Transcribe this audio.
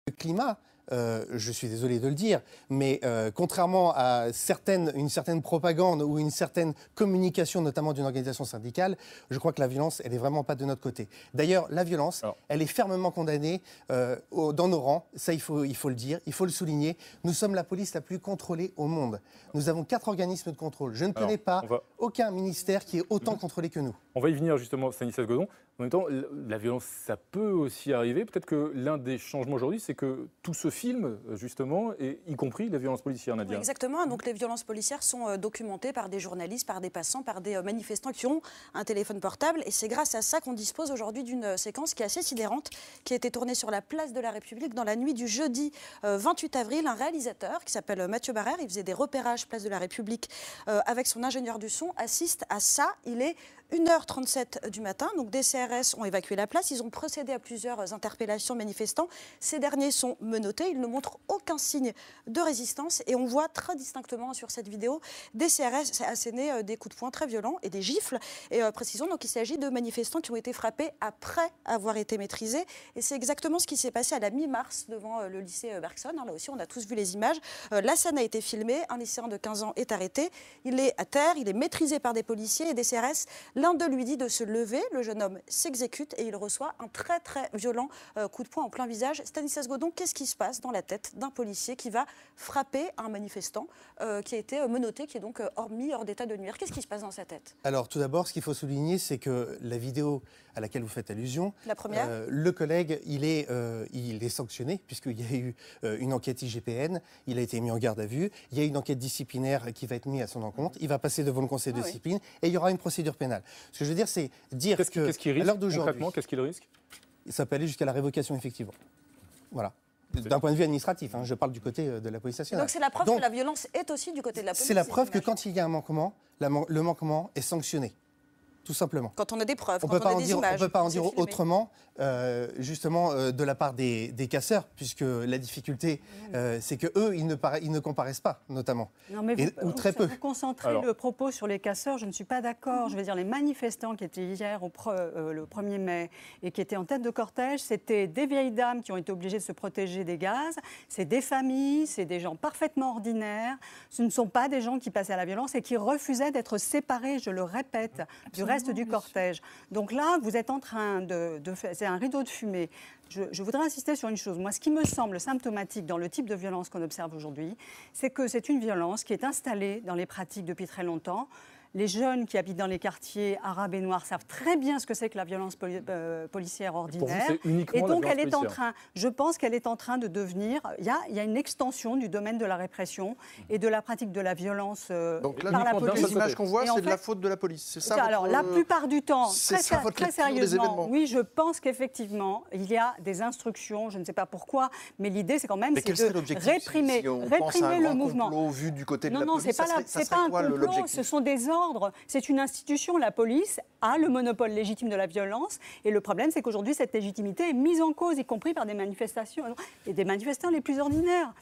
Le climat, je suis désolé de le dire, mais contrairement à une certaine propagande ou une certaine communication, notamment d'une organisation syndicale, je crois que la violence, elle n'est vraiment pas de notre côté. D'ailleurs, la violence, elle est fermement condamnée dans nos rangs. Ça, il faut le dire, il faut le souligner. Nous sommes la police la plus contrôlée au monde. Nous avons 4 organismes de contrôle. Je ne connais pas aucun ministère qui est autant contrôlé que nous. On va y venir justement, Stanislas Godon. En même temps, la violence, ça peut aussi arriver. Peut-être que l'un des changements aujourd'hui, c'est que tout se filme, justement, et y compris la violence policière, Nadia. Oui, exactement. Donc les violences policières sont documentées par des journalistes, par des passants, par des manifestants qui ont un téléphone portable. Et c'est grâce à ça qu'on dispose aujourd'hui d'une séquence qui est assez sidérante, qui a été tournée sur la place de la République dans la nuit du jeudi 28 avril. Un réalisateur qui s'appelle Mathieu Barrère, il faisait des repérages place de la République avec son ingénieur du son, assiste à ça. Il est 1h37 du matin, donc des CRS ont évacué la place, ils ont procédé à plusieurs interpellations de manifestants. Ces derniers sont menottés, ils ne montrent aucun signe de résistance et on voit très distinctement sur cette vidéo des CRS asséner des coups de poing très violents et des gifles. Et précisons donc qu'il s'agit de manifestants qui ont été frappés après avoir été maîtrisés et c'est exactement ce qui s'est passé à la mi-mars devant le lycée Bergson. Là aussi, on a tous vu les images. La scène a été filmée, un lycéen de 15 ans est arrêté, il est à terre, il est maîtrisé par des policiers et des CRS. L'un d'eux lui dit de se lever, le jeune homme s'exécute et il reçoit un très très violent coup de poing en plein visage. Stanislas Godon, qu'est-ce qui se passe dans la tête d'un policier qui va frapper un manifestant qui a été menotté, qui est donc mis hors d'état de nuire? Qu'est-ce qui se passe dans sa tête? Alors tout d'abord, ce qu'il faut souligner, c'est que la vidéo à laquelle vous faites allusion, la première, le collègue, il est sanctionné puisqu'il y a eu une enquête IGPN, il a été mis en garde à vue, il y a une enquête disciplinaire qui va être mise à son encontre, il va passer devant le conseil de discipline et il y aura une procédure pénale. Ce que je veux dire, c'est dire qu'est-ce qu'il risque concrètement? Qu'est-ce qu'il risque? Ça peut aller jusqu'à la révocation, effectivement. Voilà. D'un point de vue administratif, je parle du côté de la police nationale. Donc c'est la preuve que la violence est aussi du côté de la police. C'est la preuve que quand il y a un manquement, le manquement est sanctionné. Tout simplement. Quand on a des preuves, on quand on a des images. On ne peut pas en dire autrement, justement, de la part des casseurs, puisque la difficulté, c'est qu'eux, ils ne comparaissent pas, notamment. Non, mais ou très peu. Vous concentrez le propos sur les casseurs, je ne suis pas d'accord. Je veux dire, les manifestants qui étaient hier, le 1er mai, et qui étaient en tête de cortège, c'était des vieilles dames qui ont été obligées de se protéger des gaz, c'est des familles, c'est des gens parfaitement ordinaires, ce ne sont pas des gens qui passaient à la violence et qui refusaient d'être séparés, je le répète, du reste du cortège. Donc là, vous êtes en train de faire... C'est un rideau de fumée. Je voudrais insister sur une chose. Moi, ce qui me semble symptomatique dans le type de violence qu'on observe aujourd'hui, c'est que c'est une violence qui est installée dans les pratiques depuis très longtemps. Les jeunes qui habitent dans les quartiers arabes et noirs savent très bien ce que c'est que la violence policière ordinaire. Et donc, elle est en train, je pense qu'elle est en train de devenir... Il y a une extension du domaine de la répression et de la pratique de la violence donc là, par la police. Les images qu'on voit, c'est de la faute de la police. C'est ça alors, la plupart du temps, très sérieusement, oui, je pense qu'effectivement, il y a des instructions, je ne sais pas pourquoi, mais l'idée, c'est quand même de réprimer, le mouvement. Complot vu du côté de la non, police, c'est pas un complot, ce sont des ordres. C'est une institution, la police a le monopole légitime de la violence et le problème c'est qu'aujourd'hui cette légitimité est mise en cause, y compris par des manifestations et des manifestants les plus ordinaires.